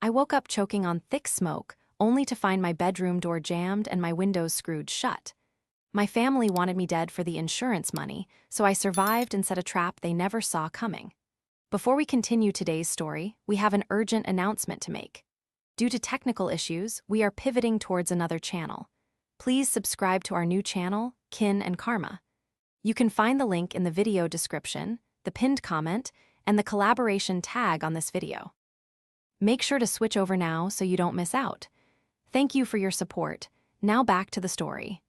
I woke up choking on thick smoke, only to find my bedroom door jammed and my windows screwed shut. My family wanted me dead for the insurance money, so I survived and set a trap they never saw coming. Before we continue today's story, we have an urgent announcement to make. Due to technical issues, we are pivoting towards another channel. Please subscribe to our new channel, Kin and Karma. You can find the link in the video description, the pinned comment, and the collaboration tag on this video. Make sure to switch over now so you don't miss out. Thank you for your support. Now back to the story.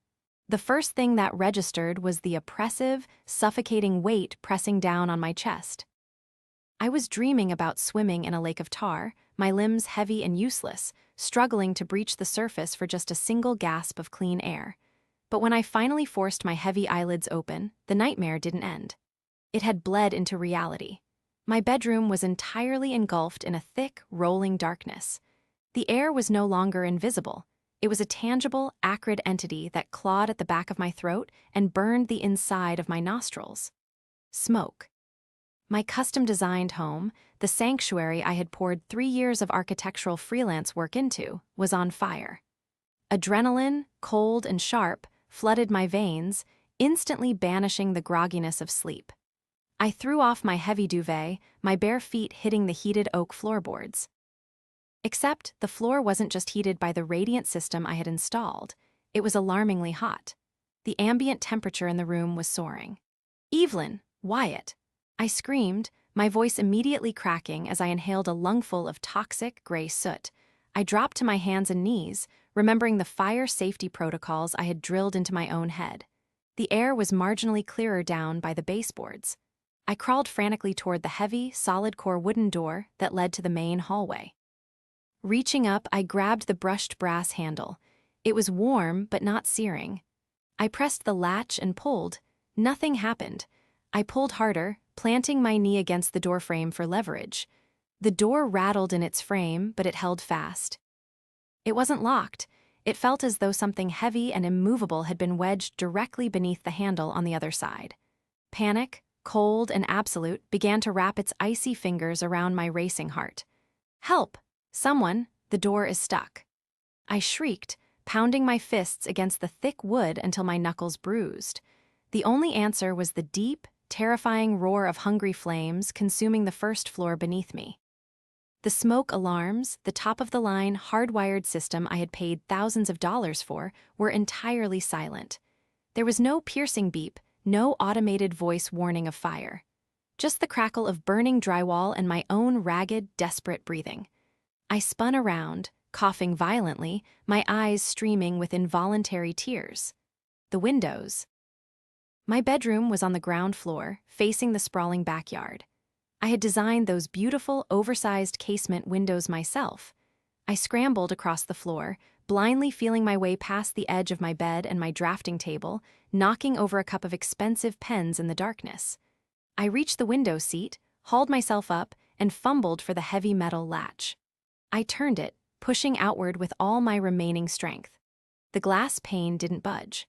The first thing that registered was the oppressive, suffocating weight pressing down on my chest. I was dreaming about swimming in a lake of tar, my limbs heavy and useless, struggling to breach the surface for just a single gasp of clean air. But when I finally forced my heavy eyelids open, the nightmare didn't end. It had bled into reality. My bedroom was entirely engulfed in a thick, rolling darkness. The air was no longer invisible. It was a tangible, acrid entity that clawed at the back of my throat and burned the inside of my nostrils. Smoke. My custom-designed home, the sanctuary I had poured 3 years of architectural freelance work into, was on fire. Adrenaline, cold and sharp, flooded my veins, instantly banishing the grogginess of sleep. I threw off my heavy duvet, my bare feet hitting the heated oak floorboards. Except the floor wasn't just heated by the radiant system I had installed, it was alarmingly hot. The ambient temperature in the room was soaring. "Evelyn! Wyatt!" I screamed, my voice immediately cracking as I inhaled a lungful of toxic, gray soot. I dropped to my hands and knees, remembering the fire safety protocols I had drilled into my own head. The air was marginally clearer down by the baseboards. I crawled frantically toward the heavy, solid-core wooden door that led to the main hallway. Reaching up, I grabbed the brushed brass handle. It was warm, but not searing. I pressed the latch and pulled. Nothing happened. I pulled harder, planting my knee against the doorframe for leverage. The door rattled in its frame, but it held fast. It wasn't locked. It felt as though something heavy and immovable had been wedged directly beneath the handle on the other side. Panic, cold and absolute, began to wrap its icy fingers around my racing heart. "Help! Someone! The door is stuck." I shrieked, pounding my fists against the thick wood until my knuckles bruised. The only answer was the deep, terrifying roar of hungry flames consuming the first floor beneath me. The smoke alarms, the top-of-the-line, hardwired system I had paid thousands of dollars for, were entirely silent. There was no piercing beep, no automated voice warning of fire. Just the crackle of burning drywall and my own ragged, desperate breathing. I spun around, coughing violently, my eyes streaming with involuntary tears. The windows. My bedroom was on the ground floor, facing the sprawling backyard. I had designed those beautiful, oversized casement windows myself. I scrambled across the floor, blindly feeling my way past the edge of my bed and my drafting table, knocking over a cup of expensive pens in the darkness. I reached the window seat, hauled myself up, and fumbled for the heavy metal latch. I turned it, pushing outward with all my remaining strength. The glass pane didn't budge.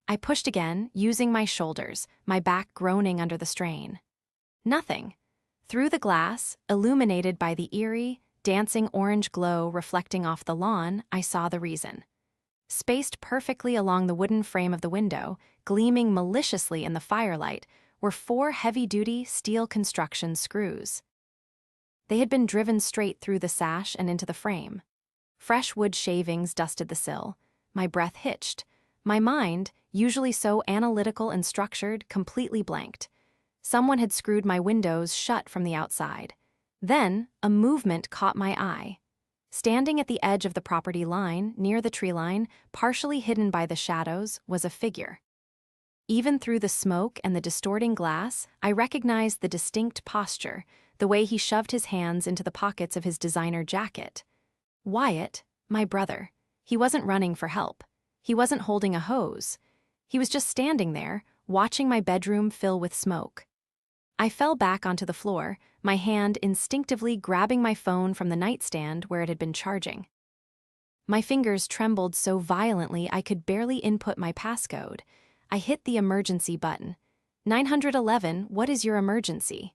I pushed again, using my shoulders, my back groaning under the strain. Nothing. Through the glass, illuminated by the eerie, dancing orange glow reflecting off the lawn, I saw the reason. Spaced perfectly along the wooden frame of the window, gleaming maliciously in the firelight, were 4 heavy-duty steel construction screws. They had been driven straight through the sash and into the frame. Fresh wood shavings dusted the sill. My breath hitched. My mind, usually so analytical and structured, completely blanked. Someone had screwed my windows shut from the outside. Then, a movement caught my eye. Standing at the edge of the property line, near the tree line, partially hidden by the shadows, was a figure. Even through the smoke and the distorting glass, I recognized the distinct posture, the way he shoved his hands into the pockets of his designer jacket. Wyatt, my brother. He wasn't running for help. He wasn't holding a hose. He was just standing there, watching my bedroom fill with smoke. I fell back onto the floor, my hand instinctively grabbing my phone from the nightstand where it had been charging. My fingers trembled so violently I could barely input my passcode. I hit the emergency button. 911, what is your emergency?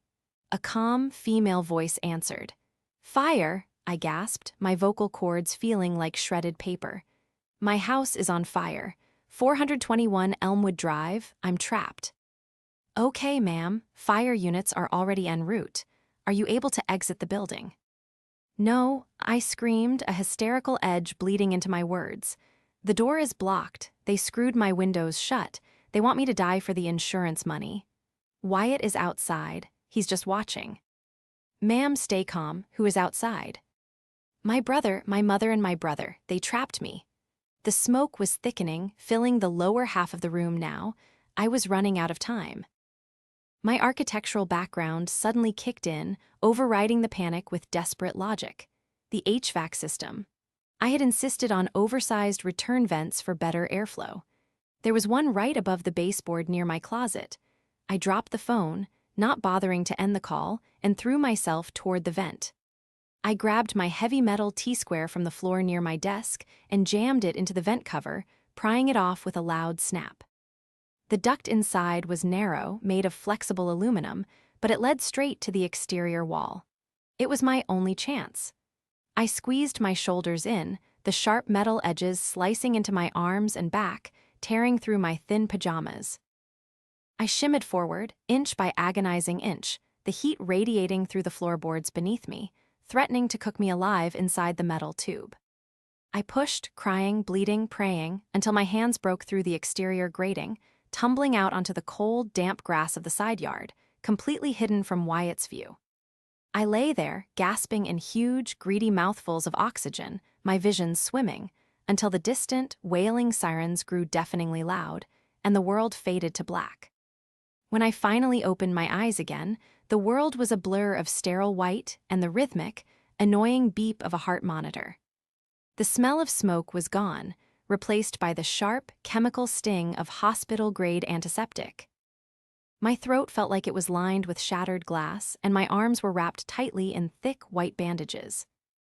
A calm, female voice answered. Fire, I gasped, my vocal cords feeling like shredded paper. My house is on fire. 421 Elmwood Drive, I'm trapped. Okay, ma'am, fire units are already en route. Are you able to exit the building? No, I screamed, a hysterical edge bleeding into my words. The door is blocked. They screwed my windows shut. They want me to die for the insurance money. Wyatt is outside. He's just watching. Ma'am, stay calm. Who is outside? My brother, my mother, and my brother. They trapped me. The smoke was thickening, filling the lower half of the room now. I was running out of time. My architectural background suddenly kicked in, overriding the panic with desperate logic. The HVAC system. I had insisted on oversized return vents for better airflow. There was one right above the baseboard near my closet. I dropped the phone, not bothering to end the call, and threw myself toward the vent. I grabbed my heavy metal T-square from the floor near my desk and jammed it into the vent cover, prying it off with a loud snap. The duct inside was narrow, made of flexible aluminum, but it led straight to the exterior wall. It was my only chance. I squeezed my shoulders in, the sharp metal edges slicing into my arms and back, tearing through my thin pajamas. I shimmied forward, inch by agonizing inch, the heat radiating through the floorboards beneath me, threatening to cook me alive inside the metal tube. I pushed, crying, bleeding, praying, until my hands broke through the exterior grating, tumbling out onto the cold, damp grass of the side yard, completely hidden from Wyatt's view. I lay there, gasping in huge, greedy mouthfuls of oxygen, my vision swimming, until the distant, wailing sirens grew deafeningly loud, and the world faded to black. When I finally opened my eyes again, the world was a blur of sterile white and the rhythmic, annoying beep of a heart monitor. The smell of smoke was gone, replaced by the sharp, chemical sting of hospital-grade antiseptic. My throat felt like it was lined with shattered glass, and my arms were wrapped tightly in thick white bandages.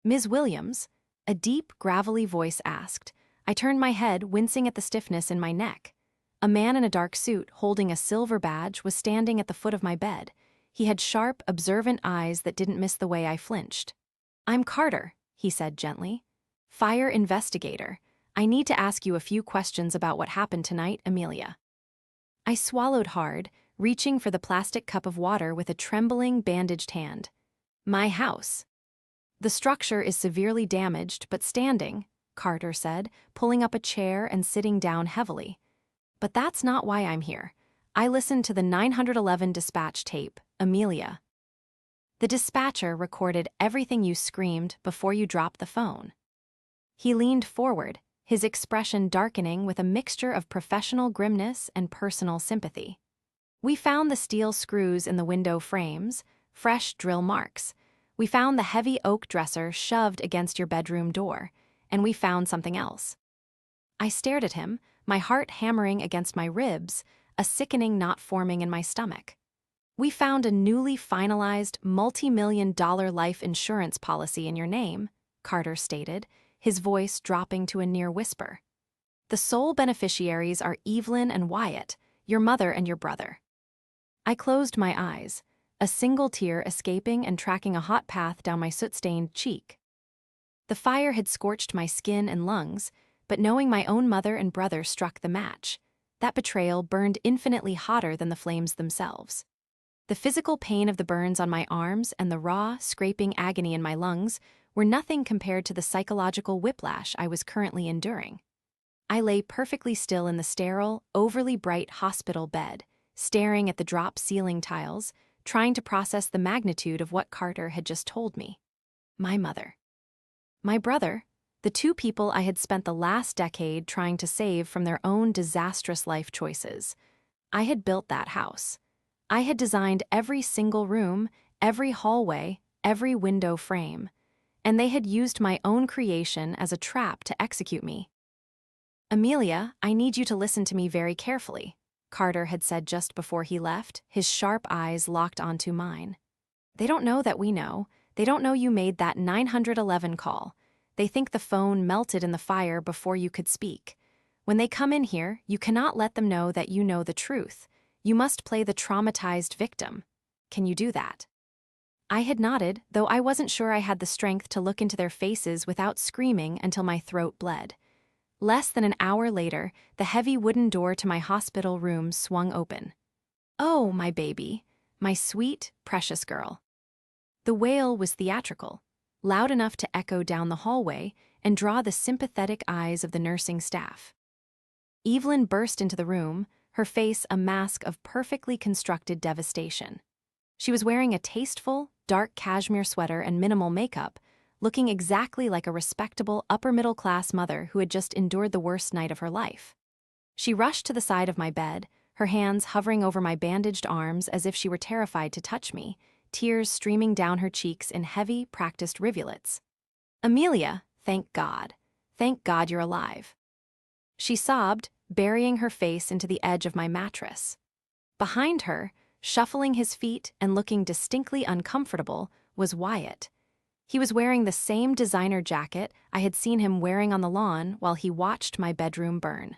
"Ms. Williams?" a deep, gravelly voice asked. I turned my head, wincing at the stiffness in my neck. A man in a dark suit, holding a silver badge, was standing at the foot of my bed. He had sharp, observant eyes that didn't miss the way I flinched. "I'm Carter," he said gently. "Fire investigator. I need to ask you a few questions about what happened tonight, Amelia." I swallowed hard, reaching for the plastic cup of water with a trembling, bandaged hand. "My house. The structure is severely damaged but standing," Carter said, pulling up a chair and sitting down heavily. "But that's not why I'm here. I listened to the 911 dispatch tape, Amelia. The dispatcher recorded everything you screamed before you dropped the phone." He leaned forward, his expression darkening with a mixture of professional grimness and personal sympathy. "We found the steel screws in the window frames, fresh drill marks. We found the heavy oak dresser shoved against your bedroom door, and we found something else." I stared at him, my heart hammering against my ribs, a sickening knot forming in my stomach. "We found a newly finalized multi-million-dollar life insurance policy in your name," Carter stated, his voice dropping to a near whisper. "The sole beneficiaries are Evelyn and Wyatt, your mother and your brother." I closed my eyes, a single tear escaping and tracking a hot path down my soot-stained cheek. The fire had scorched my skin and lungs, but knowing my own mother and brother struck the match. That betrayal burned infinitely hotter than the flames themselves. The physical pain of the burns on my arms and the raw, scraping agony in my lungs were nothing compared to the psychological whiplash I was currently enduring. I lay perfectly still in the sterile, overly bright hospital bed, staring at the drop ceiling tiles, trying to process the magnitude of what Carter had just told me. My mother. My brother, the two people I had spent the last decade trying to save from their own disastrous life choices. I had built that house. I had designed every single room, every hallway, every window frame, and they had used my own creation as a trap to execute me. "Amelia, I need you to listen to me very carefully," Carter had said just before he left, his sharp eyes locked onto mine. "They don't know that we know. They don't know you made that 911 call. They think the phone melted in the fire before you could speak. When they come in here, you cannot let them know that you know the truth. You must play the traumatized victim. Can you do that?" I had nodded, though I wasn't sure I had the strength to look into their faces without screaming until my throat bled. Less than an hour later, the heavy wooden door to my hospital room swung open. "Oh, my baby, my sweet, precious girl." The wail was theatrical, loud enough to echo down the hallway and draw the sympathetic eyes of the nursing staff. Evelyn burst into the room, her face a mask of perfectly constructed devastation. She was wearing a tasteful, dark cashmere sweater and minimal makeup, looking exactly like a respectable upper-middle-class mother who had just endured the worst night of her life. She rushed to the side of my bed, her hands hovering over my bandaged arms as if she were terrified to touch me, tears streaming down her cheeks in heavy, practiced rivulets. "Amelia, thank God. Thank God you're alive." She sobbed, burying her face into the edge of my mattress. Behind her, shuffling his feet and looking distinctly uncomfortable, was Wyatt. He was wearing the same designer jacket I had seen him wearing on the lawn while he watched my bedroom burn.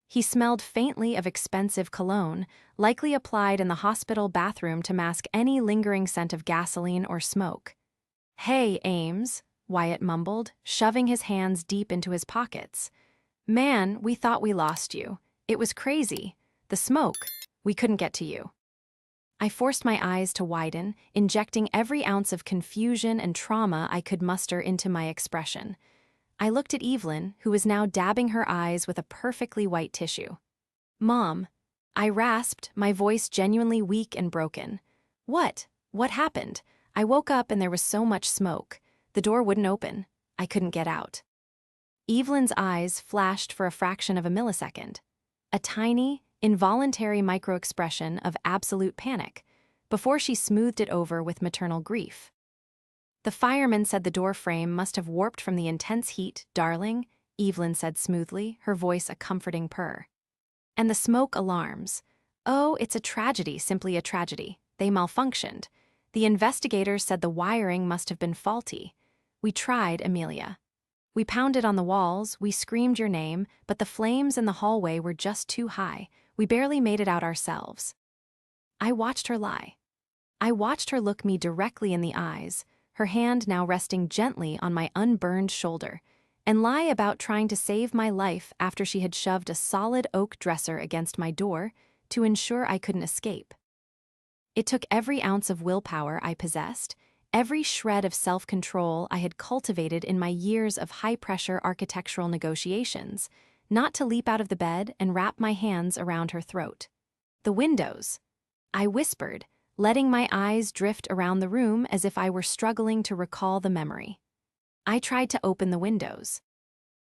He smelled faintly of expensive cologne, likely applied in the hospital bathroom to mask any lingering scent of gasoline or smoke. "Hey, Ames," Wyatt mumbled, shoving his hands deep into his pockets. "Man, we thought we lost you. It was crazy. The smoke. We couldn't get to you." I forced my eyes to widen, injecting every ounce of confusion and trauma I could muster into my expression. I looked at Evelyn, who was now dabbing her eyes with a perfectly white tissue. "Mom," I rasped, my voice genuinely weak and broken. "What? What happened? I woke up and there was so much smoke. The door wouldn't open. I couldn't get out." Evelyn's eyes flashed for a fraction of a millisecond. A tiny, involuntary micro-expression of absolute panic, before she smoothed it over with maternal grief. "The fireman said the door frame must have warped from the intense heat, darling," Evelyn said smoothly, her voice a comforting purr. "And the smoke alarms. Oh, it's a tragedy, simply a tragedy. They malfunctioned. The investigators said the wiring must have been faulty. We tried, Amelia. We pounded on the walls, we screamed your name, but the flames in the hallway were just too high. We barely made it out ourselves." I watched her lie. I watched her look me directly in the eyes, her hand now resting gently on my unburned shoulder, and lie about trying to save my life after she had shoved a solid oak dresser against my door to ensure I couldn't escape. It took every ounce of willpower I possessed, every shred of self-control I had cultivated in my years of high-pressure architectural negotiations, not to leap out of the bed and wrap my hands around her throat. "The windows," I whispered, letting my eyes drift around the room as if I were struggling to recall the memory. I tried to open the windows.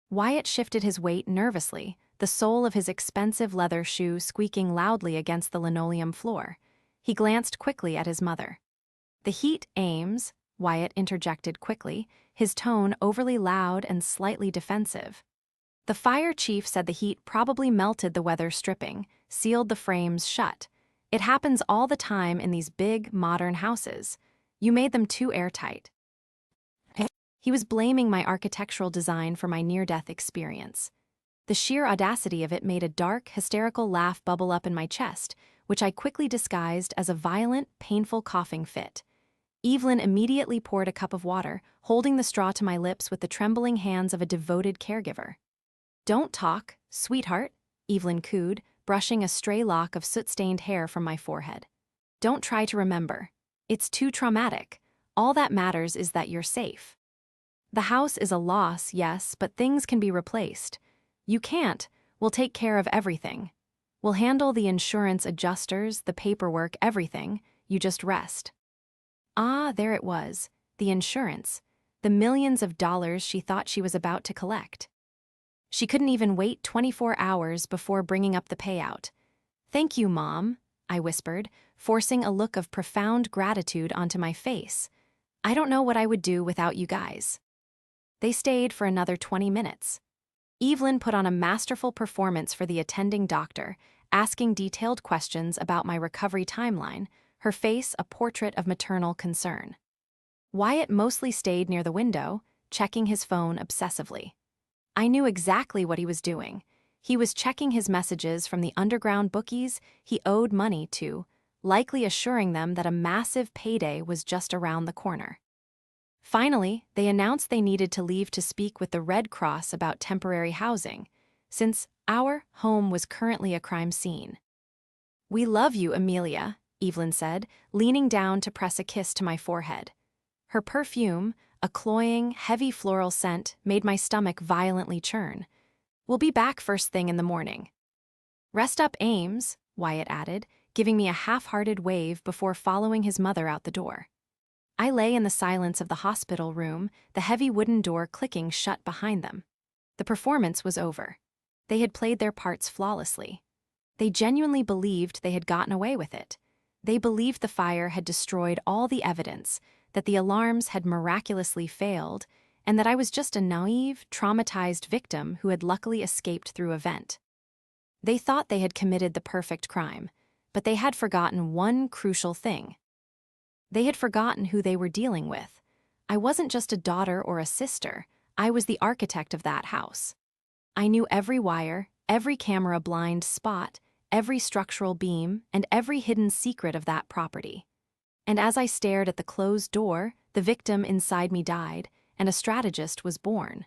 Wyatt shifted his weight nervously, the sole of his expensive leather shoe squeaking loudly against the linoleum floor. He glanced quickly at his mother. "The heat, Ames," Wyatt interjected quickly, his tone overly loud and slightly defensive. "The fire chief said the heat probably melted the weather stripping, sealed the frames shut. It happens all the time in these big, modern houses. You made them too airtight." He was blaming my architectural design for my near-death experience. The sheer audacity of it made a dark, hysterical laugh bubble up in my chest, which I quickly disguised as a violent, painful coughing fit. Evelyn immediately poured a cup of water, holding the straw to my lips with the trembling hands of a devoted caregiver. "Don't talk, sweetheart," Evelyn cooed, brushing a stray lock of soot-stained hair from my forehead. "Don't try to remember. It's too traumatic. All that matters is that you're safe. The house is a loss, yes, but things can be replaced. You can't. We'll take care of everything. We'll handle the insurance adjusters, the paperwork, everything. You just rest." Ah, there it was, the insurance, the millions of dollars she thought she was about to collect. She couldn't even wait 24 hours before bringing up the payout. "Thank you, Mom," I whispered, forcing a look of profound gratitude onto my face. "I don't know what I would do without you guys." They stayed for another 20 minutes. Evelyn put on a masterful performance for the attending doctor, asking detailed questions about my recovery timeline, her face a portrait of maternal concern. Wyatt mostly stayed near the window, checking his phone obsessively. I knew exactly what he was doing. He was checking his messages from the underground bookies he owed money to, likely assuring them that a massive payday was just around the corner. Finally, they announced they needed to leave to speak with the Red Cross about temporary housing, since our home was currently a crime scene. "We love you, Amelia," Evelyn said, leaning down to press a kiss to my forehead. Her perfume, a cloying, heavy floral scent, made my stomach violently churn. "We'll be back first thing in the morning." "Rest up, Ames," Wyatt added, giving me a half-hearted wave before following his mother out the door. I lay in the silence of the hospital room, the heavy wooden door clicking shut behind them. The performance was over. They had played their parts flawlessly. They genuinely believed they had gotten away with it. They believed the fire had destroyed all the evidence, that the alarms had miraculously failed, and that I was just a naive, traumatized victim who had luckily escaped through a vent. They thought they had committed the perfect crime, but they had forgotten one crucial thing. They had forgotten who they were dealing with. I wasn't just a daughter or a sister. I was the architect of that house. I knew every wire, every camera blind spot, every structural beam, and every hidden secret of that property. And as I stared at the closed door, the victim inside me died, and a strategist was born.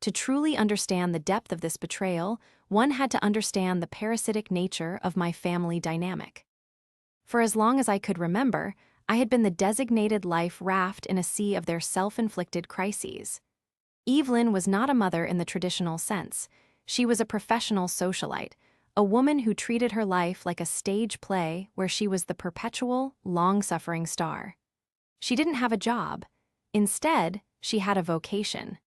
To truly understand the depth of this betrayal, one had to understand the parasitic nature of my family dynamic. For as long as I could remember, I had been the designated life raft in a sea of their self-inflicted crises. Evelyn was not a mother in the traditional sense. She was a professional socialite, a woman who treated her life like a stage play where she was the perpetual, long-suffering star. She didn't have a job. Instead, she had a vocation.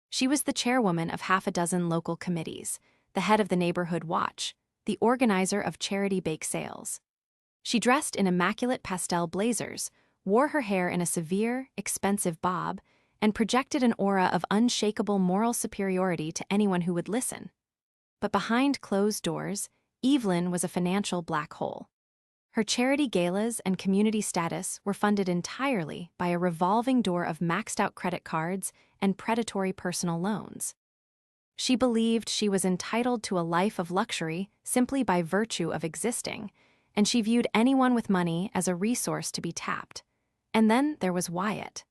She was the chairwoman of half a dozen local committees, the head of the neighborhood watch, the organizer of charity bake sales. She dressed in immaculate pastel blazers, wore her hair in a severe, expensive bob, and projected an aura of unshakable moral superiority to anyone who would listen. But behind closed doors, Evelyn was a financial black hole. Her charity galas and community status were funded entirely by a revolving door of maxed-out credit cards and predatory personal loans. She believed she was entitled to a life of luxury simply by virtue of existing, and she viewed anyone with money as a resource to be tapped. And then there was Wyatt.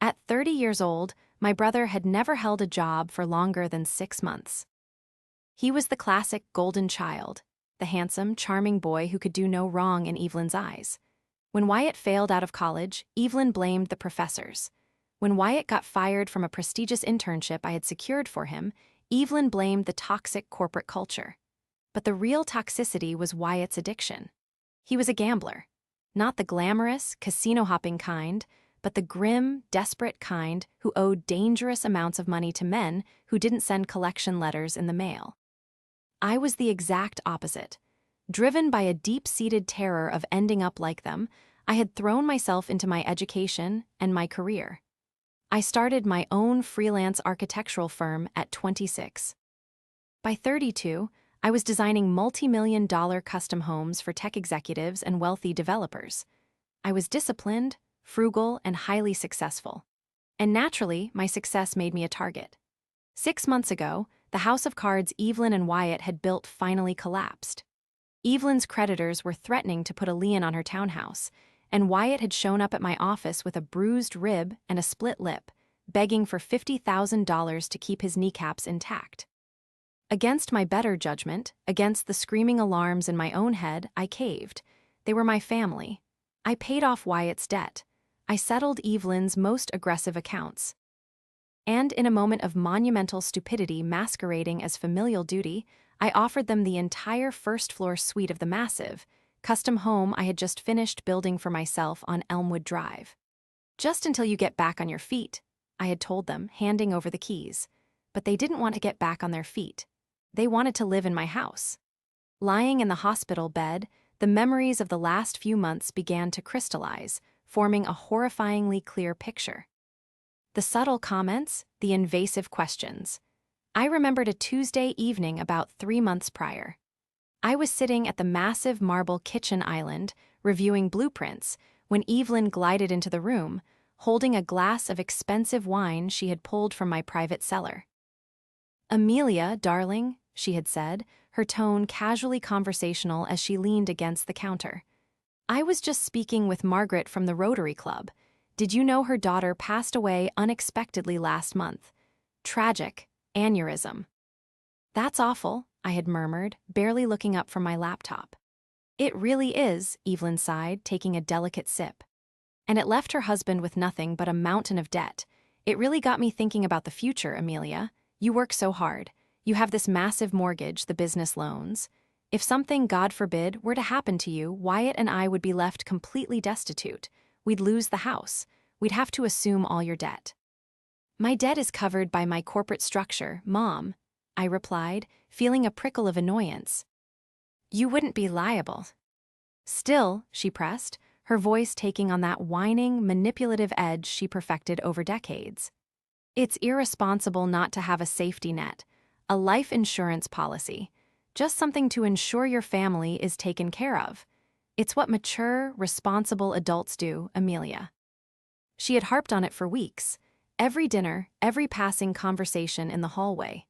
At 30 years old, my brother had never held a job for longer than 6 months. He was the classic golden child, the handsome, charming boy who could do no wrong in Evelyn's eyes. When Wyatt failed out of college, Evelyn blamed the professors. When Wyatt got fired from a prestigious internship I had secured for him, Evelyn blamed the toxic corporate culture. But the real toxicity was Wyatt's addiction. He was a gambler. Not the glamorous, casino-hopping kind, but the grim, desperate kind who owed dangerous amounts of money to men who didn't send collection letters in the mail. I was the exact opposite. Driven by a deep-seated terror of ending up like them, I had thrown myself into my education and my career. I started my own freelance architectural firm at 26. By 32, I was designing multi-million-dollar custom homes for tech executives and wealthy developers. I was disciplined, frugal, and highly successful. And naturally, my success made me a target. 6 months ago, the house of cards Evelyn and Wyatt had built finally collapsed. Evelyn's creditors were threatening to put a lien on her townhouse, and Wyatt had shown up at my office with a bruised rib and a split lip, begging for $50,000 to keep his kneecaps intact. Against my better judgment, against the screaming alarms in my own head, I caved. They were my family. I paid off Wyatt's debt. I settled Evelyn's most aggressive accounts. And in a moment of monumental stupidity masquerading as familial duty, I offered them the entire first-floor suite of the massive, custom home I had just finished building for myself on Elmwood Drive. "Just until you get back on your feet," I had told them, handing over the keys. But they didn't want to get back on their feet. They wanted to live in my house. Lying in the hospital bed, the memories of the last few months began to crystallize, forming a horrifyingly clear picture. The subtle comments, the invasive questions. I remembered a Tuesday evening about 3 months prior. I was sitting at the massive marble kitchen island, reviewing blueprints, when Evelyn glided into the room, holding a glass of expensive wine she had pulled from my private cellar. "Amelia, darling," she had said, her tone casually conversational as she leaned against the counter. I was just speaking with Margaret from the Rotary Club. Did you know her daughter passed away unexpectedly last month? Tragic. Aneurysm. That's awful, I had murmured, barely looking up from my laptop. It really is, Evelyn sighed, taking a delicate sip. And it left her husband with nothing but a mountain of debt. It really got me thinking about the future, Amelia. You work so hard. You have this massive mortgage, the business loans. If something, God forbid, were to happen to you, Wyatt and I would be left completely destitute. We'd lose the house. We'd have to assume all your debt. My debt is covered by my corporate structure, Mom, I replied, feeling a prickle of annoyance. You wouldn't be liable. Still, she pressed, her voice taking on that whining, manipulative edge she perfected over decades. It's irresponsible not to have a safety net, a life insurance policy, just something to ensure your family is taken care of. It's what mature, responsible adults do, Amelia. She had harped on it for weeks, every dinner, every passing conversation in the hallway.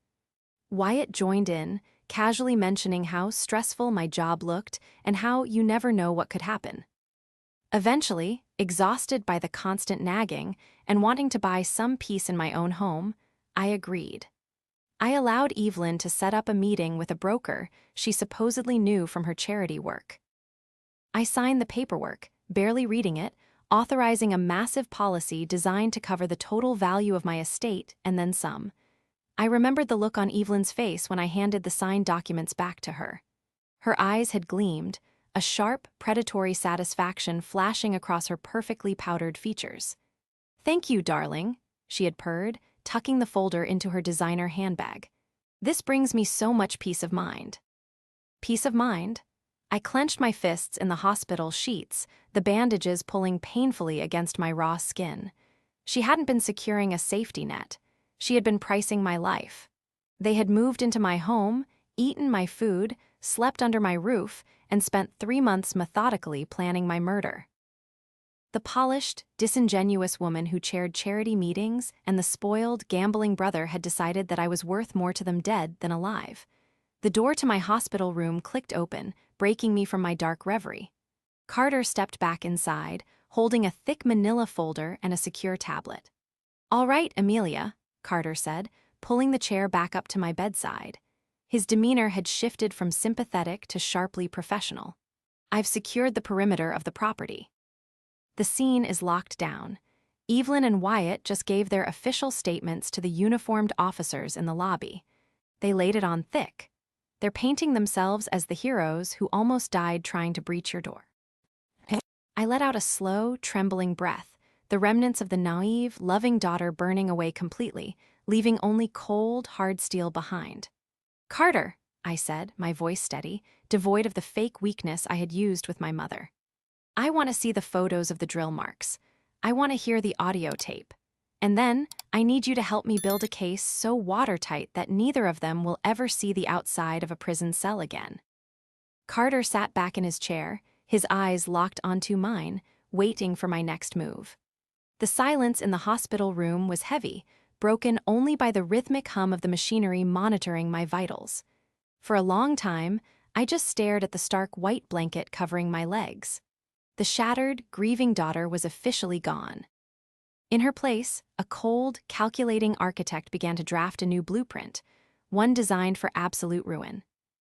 Wyatt joined in, casually mentioning how stressful my job looked and how you never know what could happen. Eventually, exhausted by the constant nagging and wanting to buy some peace in my own home, I agreed. I allowed Evelyn to set up a meeting with a broker she supposedly knew from her charity work. I signed the paperwork, barely reading it, authorizing a massive policy designed to cover the total value of my estate and then some. I remembered the look on Evelyn's face when I handed the signed documents back to her. Her eyes had gleamed, a sharp, predatory satisfaction flashing across her perfectly powdered features. "Thank you, darling," she had purred, tucking the folder into her designer handbag. "This brings me so much peace of mind." Peace of mind? I clenched my fists in the hospital sheets, the bandages pulling painfully against my raw skin. She hadn't been securing a safety net. She had been pricing my life. They had moved into my home, eaten my food, slept under my roof, and spent 3 months methodically planning my murder. The polished, disingenuous woman who chaired charity meetings and the spoiled, gambling brother had decided that I was worth more to them dead than alive. The door to my hospital room clicked open, breaking me from my dark reverie. Carter stepped back inside, holding a thick manila folder and a secure tablet. "All right, Amelia," Carter said, pulling the chair back up to my bedside. His demeanor had shifted from sympathetic to sharply professional. "I've secured the perimeter of the property. The scene is locked down. Evelyn and Wyatt just gave their official statements to the uniformed officers in the lobby. They laid it on thick. They're painting themselves as the heroes who almost died trying to breach your door." I let out a slow, trembling breath, the remnants of the naive, loving daughter burning away completely, leaving only cold, hard steel behind. "Carter," I said, my voice steady, devoid of the fake weakness I had used with my mother. "I want to see the photos of the drill marks. I want to hear the audio tape. And then, I need you to help me build a case so watertight that neither of them will ever see the outside of a prison cell again." Carter sat back in his chair, his eyes locked onto mine, waiting for my next move. The silence in the hospital room was heavy, broken only by the rhythmic hum of the machinery monitoring my vitals. For a long time, I just stared at the stark white blanket covering my legs. The shattered, grieving daughter was officially gone. In her place, a cold, calculating architect began to draft a new blueprint, one designed for absolute ruin.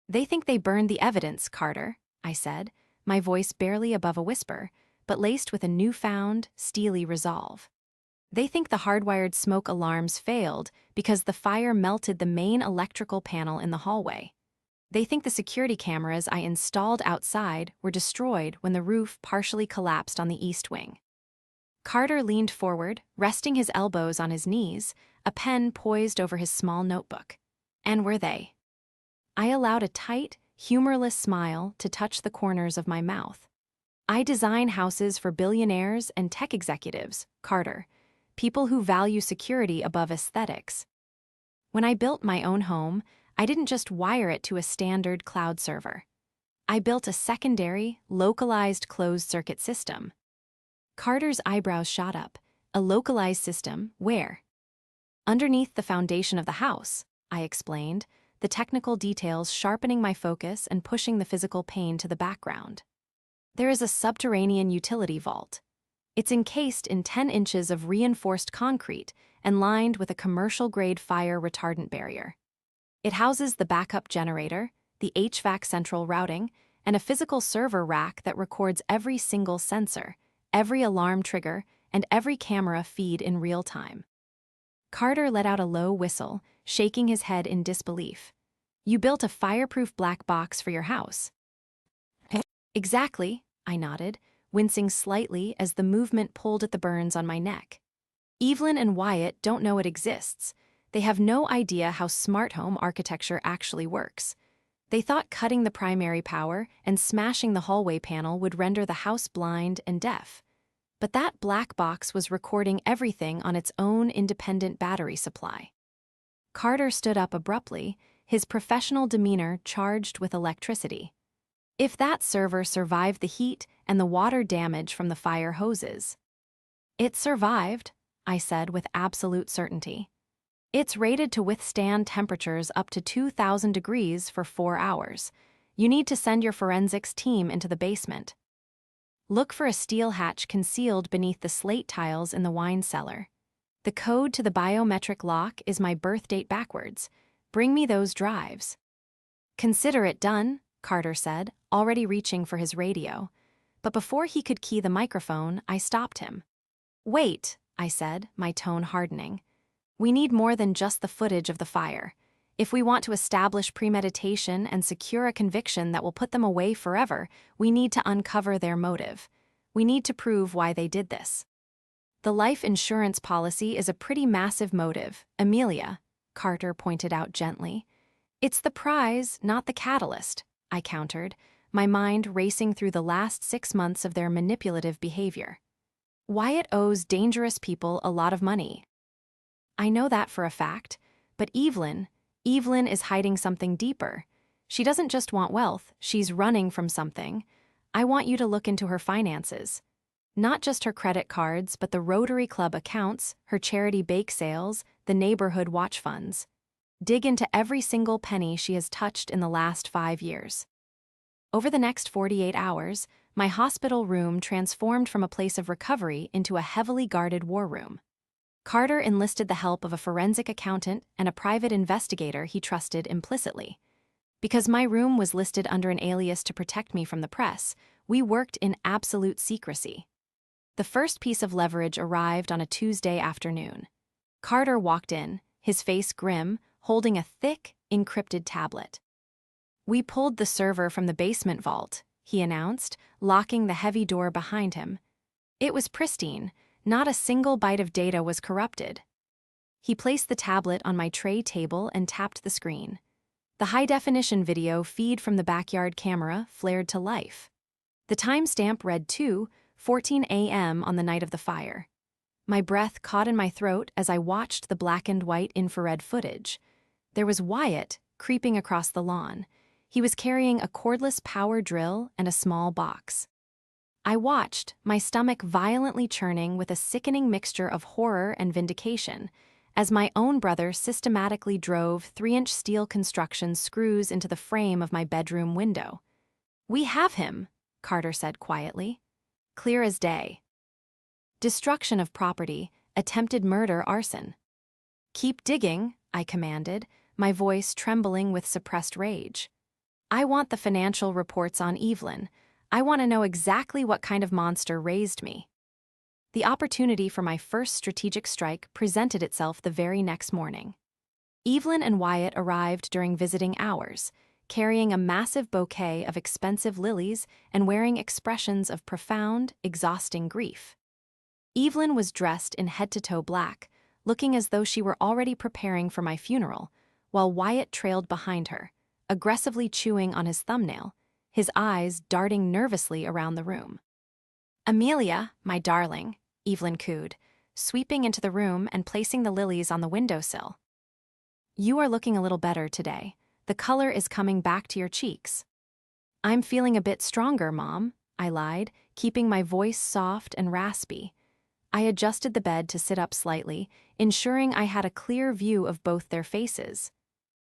"They think they burned the evidence, Carter," I said, my voice barely above a whisper, but laced with a newfound, steely resolve. "They think the hardwired smoke alarms failed because the fire melted the main electrical panel in the hallway. They think the security cameras I installed outside were destroyed when the roof partially collapsed on the east wing." Carter leaned forward, resting his elbows on his knees, a pen poised over his small notebook. "And were they?" I allowed a tight, humorless smile to touch the corners of my mouth. "I design houses for billionaires and tech executives, Carter, people who value security above aesthetics. When I built my own home, I didn't just wire it to a standard cloud server. I built a secondary, localized closed-circuit system." Carter's eyebrows shot up. "A localized system, where?" "Underneath the foundation of the house," I explained, the technical details sharpening my focus and pushing the physical pain to the background. There is a subterranean utility vault. It's encased in 10 inches of reinforced concrete and lined with a commercial-grade fire retardant barrier. It houses the backup generator, the HVAC central routing, and a physical server rack that records every single sensor, every alarm trigger, and every camera feed in real time. Carter let out a low whistle, shaking his head in disbelief. You built a fireproof black box for your house. Exactly, I nodded, wincing slightly as the movement pulled at the burns on my neck. Evelyn and Wyatt don't know it exists. They have no idea how smart home architecture actually works. They thought cutting the primary power and smashing the hallway panel would render the house blind and deaf. But that black box was recording everything on its own independent battery supply. Carter stood up abruptly, his professional demeanor charged with electricity. If that server survived the heat and the water damage from the fire hoses. It survived, I said with absolute certainty. It's rated to withstand temperatures up to 2,000 degrees for 4 hours. You need to send your forensics team into the basement. Look for a steel hatch concealed beneath the slate tiles in the wine cellar. The code to the biometric lock is my birth date backwards. Bring me those drives. Consider it done, Carter said, already reaching for his radio. But before he could key the microphone, I stopped him. Wait, I said, my tone hardening. We need more than just the footage of the fire. If we want to establish premeditation and secure a conviction that will put them away forever, we need to uncover their motive. We need to prove why they did this. The life insurance policy is a pretty massive motive, Amelia, Carter pointed out gently. It's the prize, not the catalyst, I countered, my mind racing through the last 6 months of their manipulative behavior. Wyatt owes dangerous people a lot of money. I know that for a fact, but Evelyn is hiding something deeper. She doesn't just want wealth, she's running from something. I want you to look into her finances. Not just her credit cards, but the Rotary Club accounts, her charity bake sales, the neighborhood watch funds. Dig into every single penny she has touched in the last 5 years. Over the next 48 hours, my hospital room transformed from a place of recovery into a heavily guarded war room. Carter enlisted the help of a forensic accountant and a private investigator he trusted implicitly. Because my room was listed under an alias to protect me from the press, we worked in absolute secrecy. The first piece of leverage arrived on a Tuesday afternoon. Carter walked in, his face grim, holding a thick, encrypted tablet. We pulled the server from the basement vault, he announced, locking the heavy door behind him. It was pristine. Not a single byte of data was corrupted. He placed the tablet on my tray table and tapped the screen. The high-definition video feed from the backyard camera flared to life. The timestamp read 2:14 a.m. on the night of the fire. My breath caught in my throat as I watched the black-and-white infrared footage. There was Wyatt creeping across the lawn. He was carrying a cordless power drill and a small box. I watched, my stomach violently churning with a sickening mixture of horror and vindication, as my own brother systematically drove 3-inch steel construction screws into the frame of my bedroom window. We have him, Carter said quietly. Clear as day. Destruction of property, attempted murder, arson. Keep digging, I commanded, my voice trembling with suppressed rage. I want the financial reports on Evelyn. I want to know exactly what kind of monster raised me. The opportunity for my first strategic strike presented itself the very next morning. Evelyn and Wyatt arrived during visiting hours, carrying a massive bouquet of expensive lilies and wearing expressions of profound, exhausting grief. Evelyn was dressed in head-to-toe black, looking as though she were already preparing for my funeral, while Wyatt trailed behind her, aggressively chewing on his thumbnail, his eyes darting nervously around the room. Amelia, my darling, Evelyn cooed, sweeping into the room and placing the lilies on the windowsill. You are looking a little better today. The color is coming back to your cheeks. I'm feeling a bit stronger, Mom, I lied, keeping my voice soft and raspy. I adjusted the bed to sit up slightly, ensuring I had a clear view of both their faces.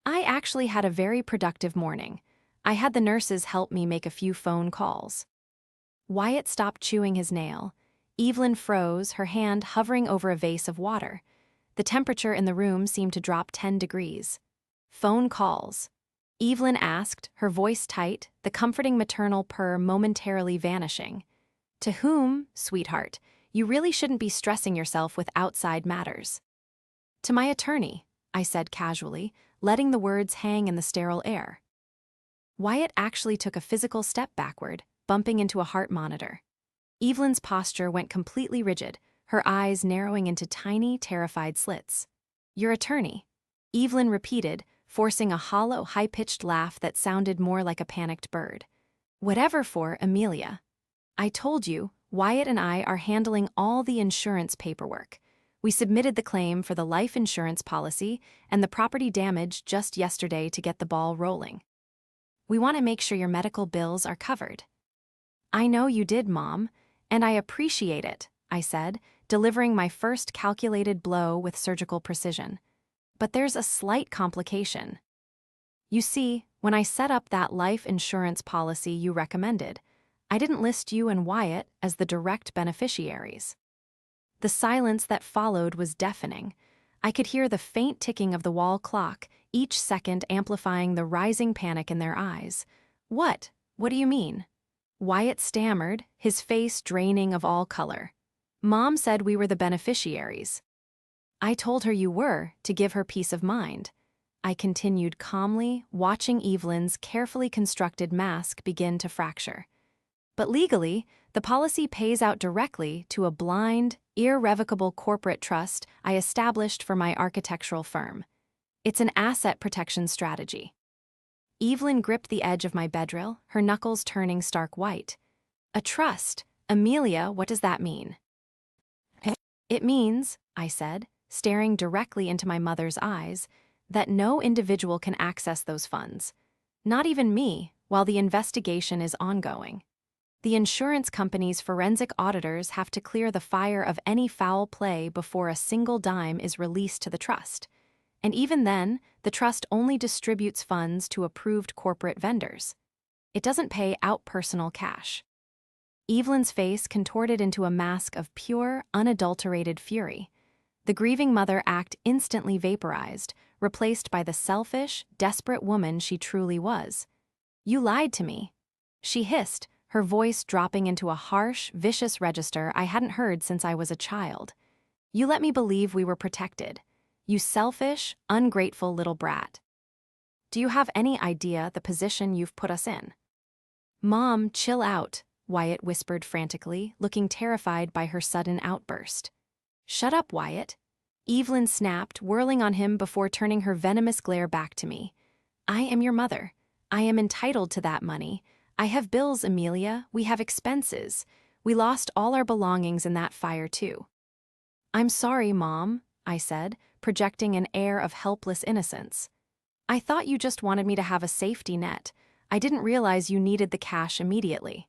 I actually had a very productive morning. I had the nurses help me make a few phone calls. Wyatt stopped chewing his nail. Evelyn froze, her hand hovering over a vase of water. The temperature in the room seemed to drop 10 degrees. Phone calls. Evelyn asked, her voice tight, the comforting maternal purr momentarily vanishing. To whom, sweetheart? You really shouldn't be stressing yourself with outside matters. To my attorney, I said casually, letting the words hang in the sterile air. Wyatt actually took a physical step backward, bumping into a heart monitor. Evelyn's posture went completely rigid, her eyes narrowing into tiny, terrified slits. Your attorney, Evelyn repeated, forcing a hollow, high-pitched laugh that sounded more like a panicked bird. Whatever for, Amelia. I told you, Wyatt and I are handling all the insurance paperwork. We submitted the claim for the life insurance policy and the property damage just yesterday to get the ball rolling. We want to make sure your medical bills are covered. I know you did, Mom, and I appreciate it, I said, delivering my first calculated blow with surgical precision. But there's a slight complication. You see, when I set up that life insurance policy you recommended, I didn't list you and Wyatt as the direct beneficiaries. The silence that followed was deafening. I could hear the faint ticking of the wall clock, each second amplifying the rising panic in their eyes. What? What do you mean? Wyatt stammered, his face draining of all color. Mom said we were the beneficiaries. I told her you were, to give her peace of mind. I continued calmly, watching Evelyn's carefully constructed mask begin to fracture. But legally, the policy pays out directly to a blind, irrevocable corporate trust I established for my architectural firm. It's an asset protection strategy. Evelyn gripped the edge of my bedrail, her knuckles turning stark white. A trust? Amelia, what does that mean? It means, I said, staring directly into my mother's eyes, that no individual can access those funds. Not even me, while the investigation is ongoing. The insurance company's forensic auditors have to clear the fire of any foul play before a single dime is released to the trust. And even then, the trust only distributes funds to approved corporate vendors. It doesn't pay out personal cash. Evelyn's face contorted into a mask of pure, unadulterated fury. The grieving mother act instantly vaporized, replaced by the selfish, desperate woman she truly was. You lied to me. She hissed, her voice dropping into a harsh, vicious register I hadn't heard since I was a child. You let me believe we were protected. You selfish, ungrateful little brat. Do you have any idea the position you've put us in? Mom, chill out, Wyatt whispered frantically, looking terrified by her sudden outburst. Shut up, Wyatt. Evelyn snapped, whirling on him before turning her venomous glare back to me. I am your mother. I am entitled to that money. I have bills, Amelia. We have expenses. We lost all our belongings in that fire, too. I'm sorry, Mom, I said, projecting an air of helpless innocence. I thought you just wanted me to have a safety net. I didn't realize you needed the cash immediately.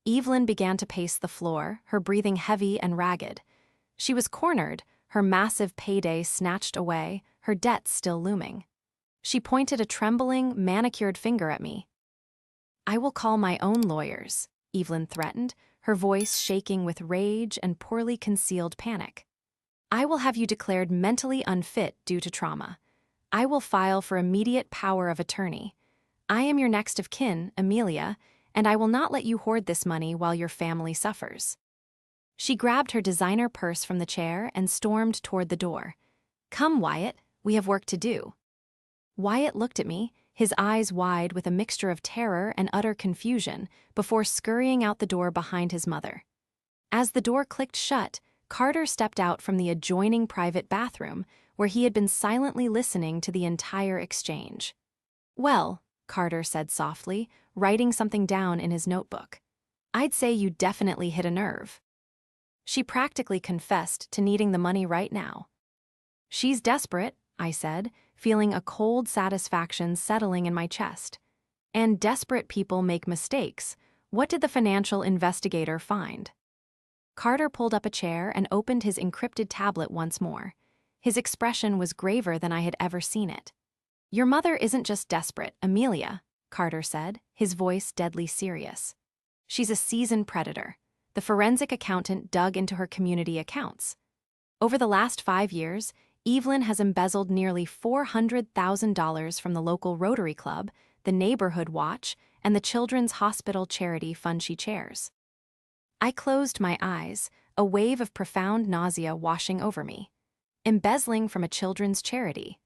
Evelyn began to pace the floor, her breathing heavy and ragged. She was cornered, her massive payday snatched away, her debts still looming. She pointed a trembling, manicured finger at me. I will call my own lawyers, Evelyn threatened, her voice shaking with rage and poorly concealed panic. I will have you declared mentally unfit due to trauma. I will file for immediate power of attorney. I am your next of kin, Amelia, and I will not let you hoard this money while your family suffers. She grabbed her designer purse from the chair and stormed toward the door. Come, Wyatt, we have work to do. Wyatt looked at me, his eyes wide with a mixture of terror and utter confusion, before scurrying out the door behind his mother. As the door clicked shut, Carter stepped out from the adjoining private bathroom, where he had been silently listening to the entire exchange. Well, Carter said softly, writing something down in his notebook. I'd say you definitely hit a nerve. She practically confessed to needing the money right now. She's desperate, I said, feeling a cold satisfaction settling in my chest. And desperate people make mistakes. What did the financial investigator find? Carter pulled up a chair and opened his encrypted tablet once more. His expression was graver than I had ever seen it. Your mother isn't just desperate, Amelia, Carter said, his voice deadly serious. She's a seasoned predator. The forensic accountant dug into her community accounts. Over the last 5 years, Evelyn has embezzled nearly $400,000 from the local Rotary Club, the Neighborhood Watch, and the Children's Hospital charity fund she chairs. I closed my eyes, a wave of profound nausea washing over me. Embezzling from a children's charity.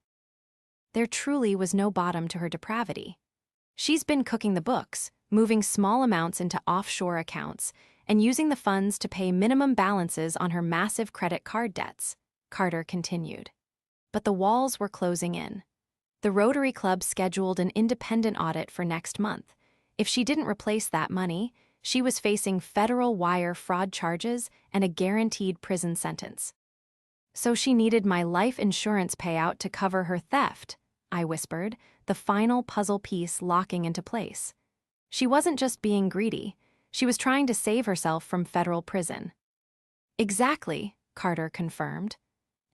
There truly was no bottom to her depravity. She's been cooking the books, moving small amounts into offshore accounts, and using the funds to pay minimum balances on her massive credit card debts, Carter continued. But the walls were closing in. The Rotary Club scheduled an independent audit for next month. If she didn't replace that money, she was facing federal wire fraud charges and a guaranteed prison sentence. So she needed my life insurance payout to cover her theft, I whispered, the final puzzle piece locking into place. She wasn't just being greedy. She was trying to save herself from federal prison. Exactly, Carter confirmed.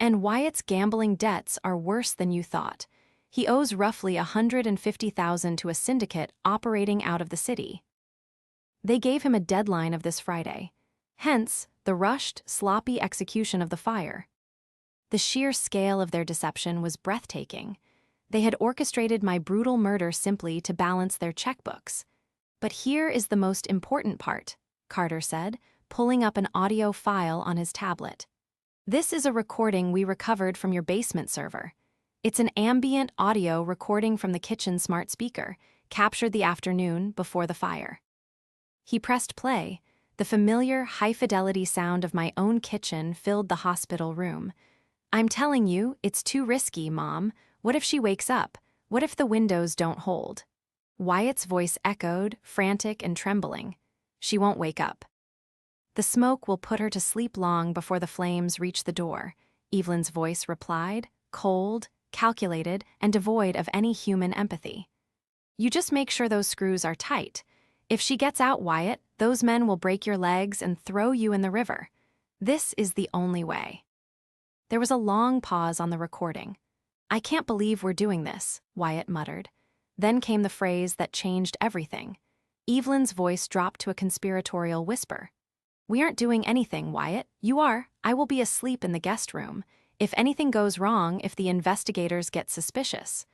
And Wyatt's gambling debts are worse than you thought. He owes roughly $150,000 to a syndicate operating out of the city. They gave him a deadline of this Friday. Hence, the rushed, sloppy execution of the fire. The sheer scale of their deception was breathtaking. They had orchestrated my brutal murder simply to balance their checkbooks. But here is the most important part, Carter said, pulling up an audio file on his tablet. This is a recording we recovered from your basement server. It's an ambient audio recording from the kitchen smart speaker, captured the afternoon before the fire. He pressed play. The familiar, high-fidelity sound of my own kitchen filled the hospital room. I'm telling you, it's too risky, Mom. What if she wakes up? What if the windows don't hold? Wyatt's voice echoed, frantic and trembling. She won't wake up. The smoke will put her to sleep long before the flames reach the door, Evelyn's voice replied, cold, calculated, and devoid of any human empathy. You just make sure those screws are tight. If she gets out, Wyatt, those men will break your legs and throw you in the river. This is the only way. There was a long pause on the recording. I can't believe we're doing this, Wyatt muttered. Then came the phrase that changed everything. Evelyn's voice dropped to a conspiratorial whisper. We aren't doing anything, Wyatt. You are. I will be asleep in the guest room. If anything goes wrong, if the investigators get suspicious.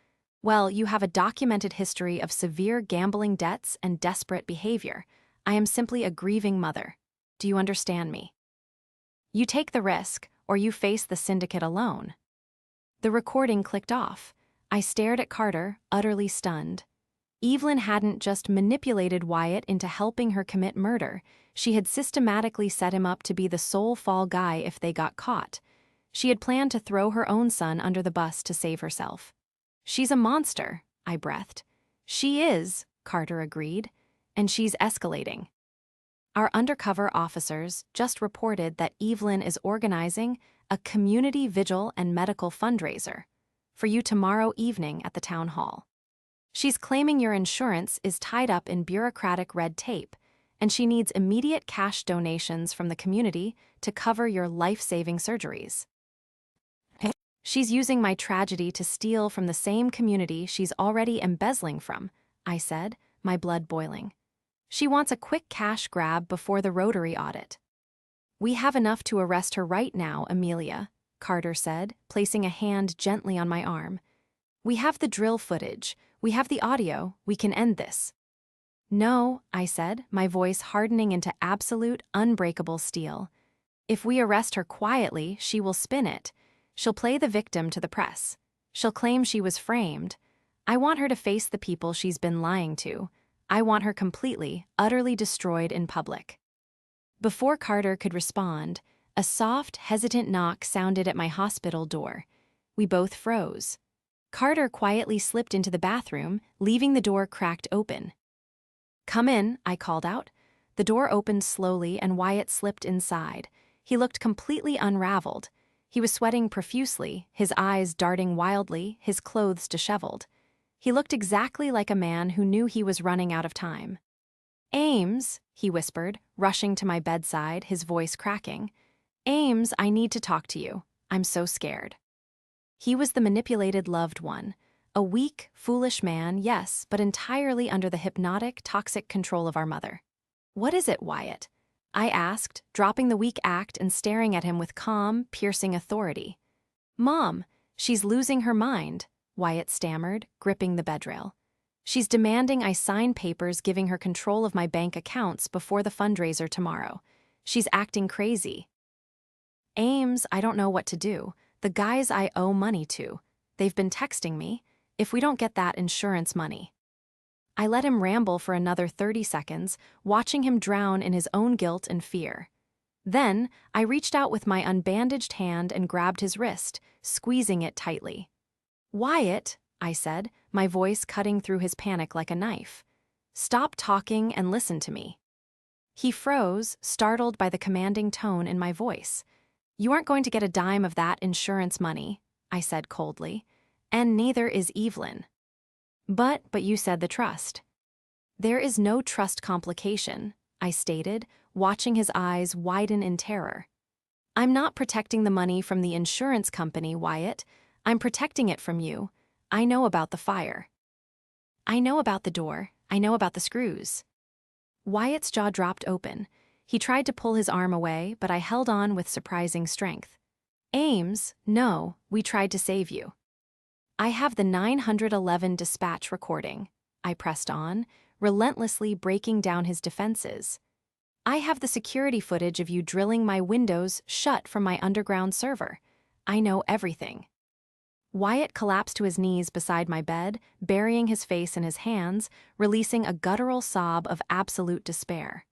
Well, you have a documented history of severe gambling debts and desperate behavior. I am simply a grieving mother. Do you understand me? You take the risk, or you face the syndicate alone. The recording clicked off. I stared at Carter, utterly stunned. Evelyn hadn't just manipulated Wyatt into helping her commit murder. She had systematically set him up to be the sole fall guy if they got caught. She had planned to throw her own son under the bus to save herself. She's a monster, I breathed. She is, Carter agreed, and she's escalating. Our undercover officers just reported that Evelyn is organizing a community vigil and medical fundraiser for you tomorrow evening at the town hall. She's claiming your insurance is tied up in bureaucratic red tape, and she needs immediate cash donations from the community to cover your life-saving surgeries. She's using my tragedy to steal from the same community she's already embezzling from, I said, my blood boiling. She wants a quick cash grab before the Rotary audit. We have enough to arrest her right now, Amelia, Carter said, placing a hand gently on my arm. We have the drill footage. We have the audio. We can end this. No, I said, my voice hardening into absolute, unbreakable steel. If we arrest her quietly, she will spin it. She'll play the victim to the press. She'll claim she was framed. I want her to face the people she's been lying to. I want her completely, utterly destroyed in public. Before Carter could respond, a soft, hesitant knock sounded at my hospital door. We both froze. Carter quietly slipped into the bathroom, leaving the door cracked open. Come in, I called out. The door opened slowly and Wyatt slipped inside. He looked completely unraveled. He was sweating profusely, his eyes darting wildly, his clothes disheveled. He looked exactly like a man who knew he was running out of time. Ames, he whispered, rushing to my bedside, his voice cracking. Ames, I need to talk to you. I'm so scared. He was the manipulated loved one. A weak, foolish man, yes, but entirely under the hypnotic, toxic control of our mother. "What is it, Wyatt?" I asked, dropping the weak act and staring at him with calm, piercing authority. "Mom, she's losing her mind," Wyatt stammered, gripping the bedrail. "She's demanding I sign papers giving her control of my bank accounts before the fundraiser tomorrow. She's acting crazy." "Ames, I don't know what to do. The guys I owe money to. They've been texting me. If we don't get that insurance money." I let him ramble for another 30 seconds, watching him drown in his own guilt and fear. Then, I reached out with my unbandaged hand and grabbed his wrist, squeezing it tightly. "Wyatt," I said, my voice cutting through his panic like a knife. "Stop talking and listen to me." He froze, startled by the commanding tone in my voice. "You aren't going to get a dime of that insurance money," I said coldly, "and neither is Evelyn." But you said the trust." "There is no trust complication," I stated, watching his eyes widen in terror. "I'm not protecting the money from the insurance company, Wyatt. I'm protecting it from you. I know about the fire. I know about the door. I know about the screws." Wyatt's jaw dropped open. He tried to pull his arm away, but I held on with surprising strength. "Ames, no, we tried to save you." "I have the 911 dispatch recording," I pressed on, relentlessly breaking down his defenses. "I have the security footage of you drilling my windows shut from my underground server. I know everything." Wyatt collapsed to his knees beside my bed, burying his face in his hands, releasing a guttural sob of absolute despair.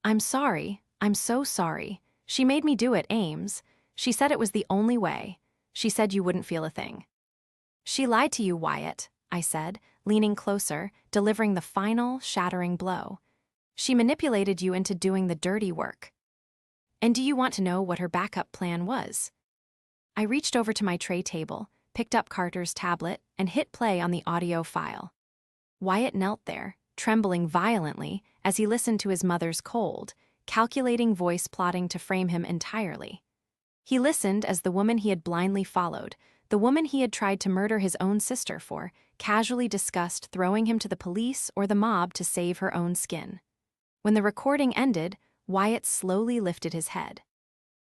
"I'm sorry. I'm so sorry. She made me do it, Ames. She said it was the only way. She said you wouldn't feel a thing." "She lied to you, Wyatt," I said, leaning closer, delivering the final, shattering blow. "She manipulated you into doing the dirty work." "And do you want to know what her backup plan was?" I reached over to my tray table, picked up Carter's tablet, and hit play on the audio file. Wyatt knelt there, trembling violently as he listened to his mother's cold, calculating voice plotting to frame him entirely. He listened as the woman he had blindly followed, the woman he had tried to murder his own sister for, casually discussed throwing him to the police or the mob to save her own skin. When the recording ended, Wyatt slowly lifted his head.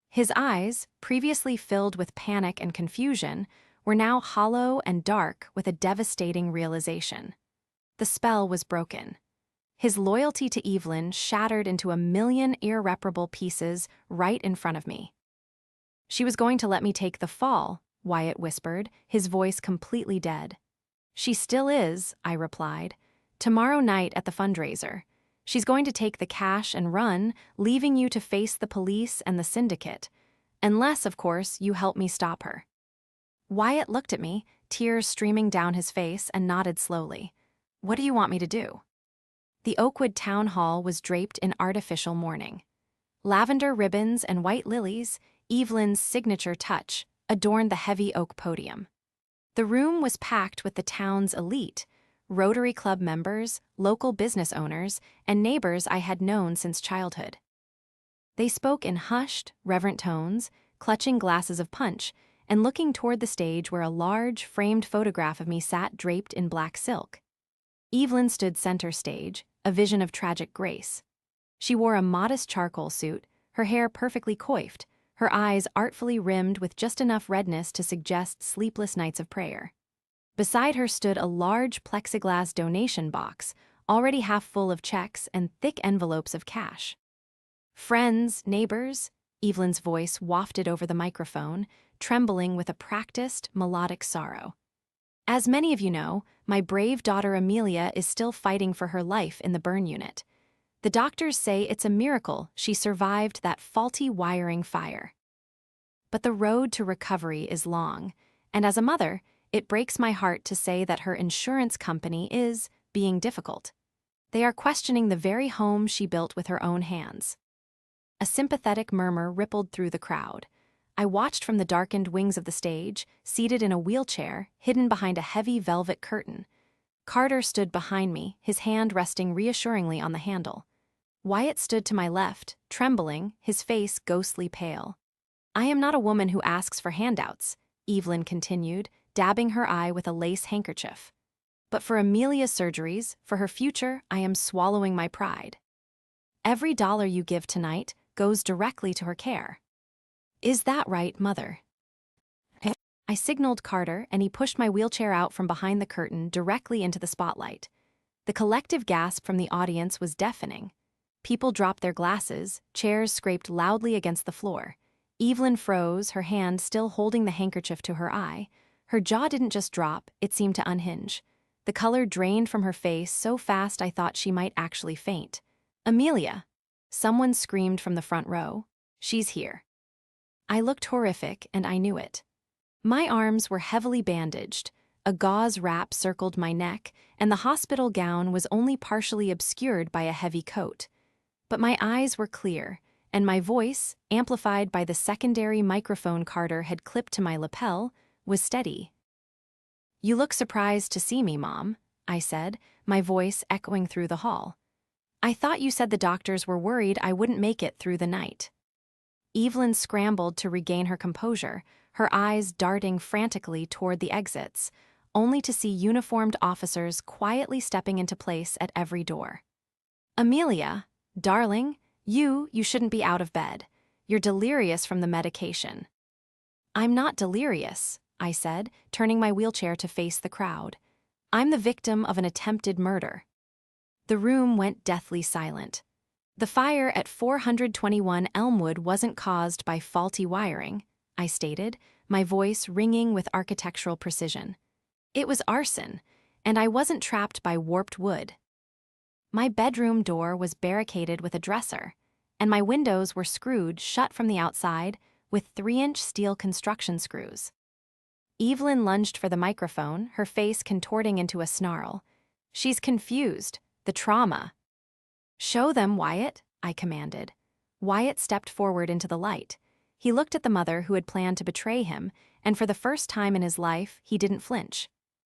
His eyes, previously filled with panic and confusion, were now hollow and dark with a devastating realization. The spell was broken. His loyalty to Evelyn shattered into a million irreparable pieces right in front of me. "She was going to let me take the fall," Wyatt whispered, his voice completely dead. "She still is," I replied. "Tomorrow night at the fundraiser. She's going to take the cash and run, leaving you to face the police and the syndicate. Unless, of course, you help me stop her." Wyatt looked at me, tears streaming down his face, and nodded slowly. "What do you want me to do?" The Oakwood Town Hall was draped in artificial mourning. Lavender ribbons and white lilies, Evelyn's signature touch, adorned the heavy oak podium. The room was packed with the town's elite, Rotary Club members, local business owners, and neighbors I had known since childhood. They spoke in hushed, reverent tones, clutching glasses of punch, and looking toward the stage where a large, framed photograph of me sat draped in black silk. Evelyn stood center stage, a vision of tragic grace. She wore a modest charcoal suit, her hair perfectly coiffed, her eyes artfully rimmed with just enough redness to suggest sleepless nights of prayer. Beside her stood a large plexiglass donation box, already half full of checks and thick envelopes of cash. "Friends, neighbors," Evelyn's voice wafted over the microphone, trembling with a practiced, melodic sorrow. "As many of you know, my brave daughter Amelia is still fighting for her life in the burn unit. The doctors say it's a miracle she survived that faulty wiring fire. But the road to recovery is long, and as a mother, it breaks my heart to say that her insurance company is being difficult. They are questioning the very home she built with her own hands." A sympathetic murmur rippled through the crowd. I watched from the darkened wings of the stage, seated in a wheelchair, hidden behind a heavy velvet curtain. Carter stood behind me, his hand resting reassuringly on the handle. Wyatt stood to my left, trembling, his face ghostly pale. "I am not a woman who asks for handouts," Evelyn continued, dabbing her eye with a lace handkerchief. "But for Amelia's surgeries, for her future, I am swallowing my pride." Every dollar you give tonight goes directly to her care. Is that right, Mother? I signaled Carter, and he pushed my wheelchair out from behind the curtain directly into the spotlight. The collective gasp from the audience was deafening. People dropped their glasses, chairs scraped loudly against the floor. Evelyn froze, her hand still holding the handkerchief to her eye. Her jaw didn't just drop, it seemed to unhinge. The color drained from her face so fast I thought she might actually faint. "Amelia!" Someone screamed from the front row. "She's here." I looked horrific, and I knew it. My arms were heavily bandaged, a gauze wrap circled my neck, and the hospital gown was only partially obscured by a heavy coat. But my eyes were clear, and my voice, amplified by the secondary microphone Carter had clipped to my lapel, was steady. "You look surprised to see me, Mom," I said, my voice echoing through the hall. "I thought you said the doctors were worried I wouldn't make it through the night." Evelyn scrambled to regain her composure, her eyes darting frantically toward the exits, only to see uniformed officers quietly stepping into place at every door. "Amelia, darling, you shouldn't be out of bed. You're delirious from the medication." "I'm not delirious," I said, turning my wheelchair to face the crowd. "I'm the victim of an attempted murder." The room went deathly silent. "The fire at 421 Elmwood wasn't caused by faulty wiring," I stated, my voice ringing with architectural precision. "It was arson, and I wasn't trapped by warped wood." My bedroom door was barricaded with a dresser, and my windows were screwed shut from the outside with 3-inch steel construction screws. Evelyn lunged for the microphone, her face contorting into a snarl. "She's confused. The trauma." "Show them, Wyatt," I commanded. Wyatt stepped forward into the light. He looked at the mother who had planned to betray him, and for the first time in his life, he didn't flinch.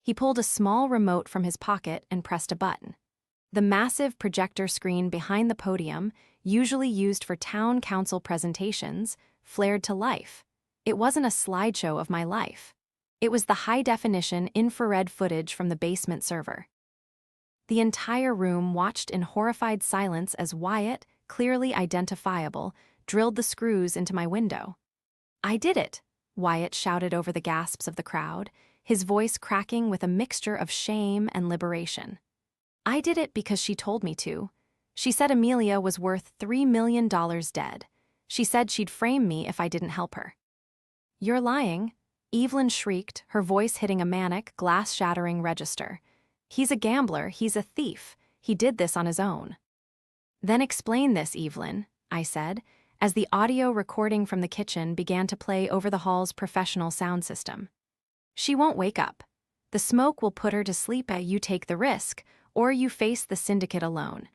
He pulled a small remote from his pocket and pressed a button. The massive projector screen behind the podium, usually used for town council presentations, flared to life. It wasn't a slideshow of my life. It was the high-definition infrared footage from the basement server. The entire room watched in horrified silence as Wyatt, clearly identifiable, drilled the screws into my window. "I did it," Wyatt shouted over the gasps of the crowd, his voice cracking with a mixture of shame and liberation. "I did it because she told me to. She said Amelia was worth $3 million dead. She said she'd frame me if I didn't help her." "You're lying," Evelyn shrieked, her voice hitting a manic, glass-shattering register. "He's a gambler, he's a thief. He did this on his own." "Then explain this, Evelyn," I said, as the audio recording from the kitchen began to play over the hall's professional sound system. "She won't wake up. The smoke will put her to sleep. You take the risk, or you face the syndicate alone."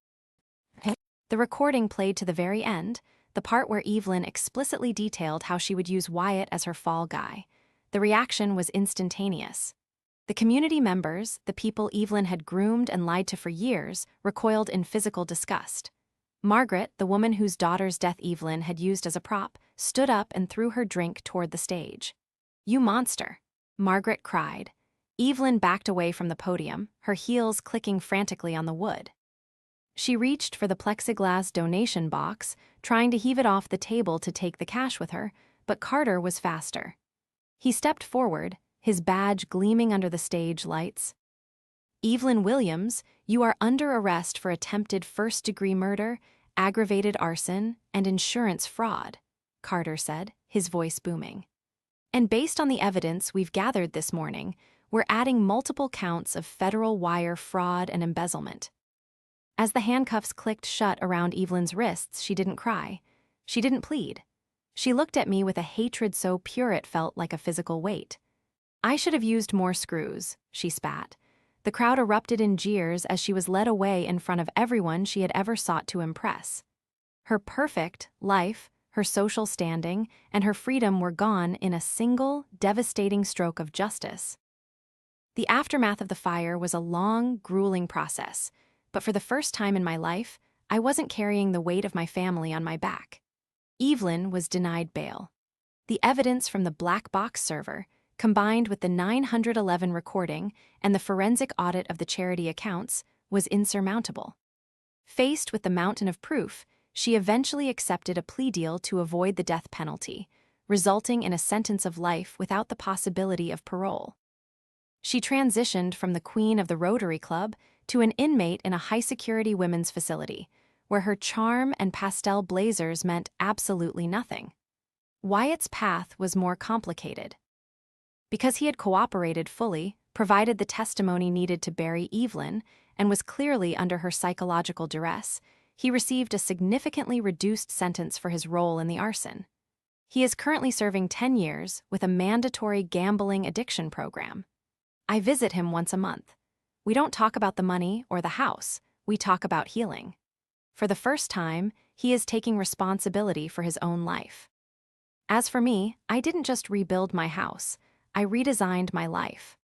The recording played to the very end, the part where Evelyn explicitly detailed how she would use Wyatt as her fall guy. The reaction was instantaneous. The community members, the people Evelyn had groomed and lied to for years, recoiled in physical disgust. Margaret, the woman whose daughter's death Evelyn had used as a prop, stood up and threw her drink toward the stage. "You monster," Margaret cried. Evelyn backed away from the podium, her heels clicking frantically on the wood. She reached for the plexiglass donation box, trying to heave it off the table to take the cash with her, but Carter was faster. He stepped forward, his badge gleaming under the stage lights. "Evelyn Williams, you are under arrest for attempted first-degree murder, aggravated arson, and insurance fraud," Carter said, his voice booming. "And based on the evidence we've gathered this morning, we're adding multiple counts of federal wire fraud and embezzlement." As the handcuffs clicked shut around Evelyn's wrists, she didn't cry. She didn't plead. She looked at me with a hatred so pure it felt like a physical weight. "I should have used more screws," she spat. The crowd erupted in jeers as she was led away in front of everyone she had ever sought to impress. Her perfect life, her social standing, and her freedom were gone in a single, devastating stroke of justice. The aftermath of the fire was a long, grueling process, but for the first time in my life, I wasn't carrying the weight of my family on my back. Evelyn was denied bail. The evidence from the black box server, combined with the 911 recording and the forensic audit of the charity accounts, was insurmountable. Faced with the mountain of proof, she eventually accepted a plea deal to avoid the death penalty, resulting in a sentence of life without the possibility of parole. She transitioned from the queen of the Rotary Club to an inmate in a high-security women's facility, where her charm and pastel blazers meant absolutely nothing. Wyatt's path was more complicated. Because he had cooperated fully, provided the testimony needed to bury Evelyn, and was clearly under her psychological duress, he received a significantly reduced sentence for his role in the arson. He is currently serving 10 years with a mandatory gambling addiction program. I visit him once a month. We don't talk about the money or the house, we talk about healing. For the first time, he is taking responsibility for his own life. As for me, I didn't just rebuild my house, I redesigned my life.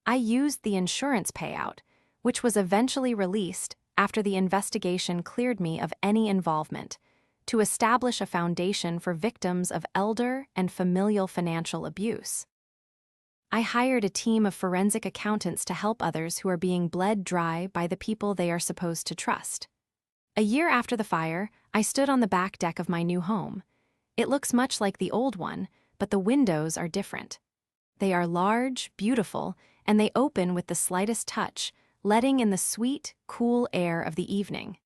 I used the insurance payout, which was eventually released after the investigation cleared me of any involvement, to establish a foundation for victims of elder and familial financial abuse. I hired a team of forensic accountants to help others who are being bled dry by the people they are supposed to trust. A year after the fire, I stood on the back deck of my new home. It looks much like the old one, but the windows are different. They are large, beautiful, and they open with the slightest touch, letting in the sweet, cool air of the evening.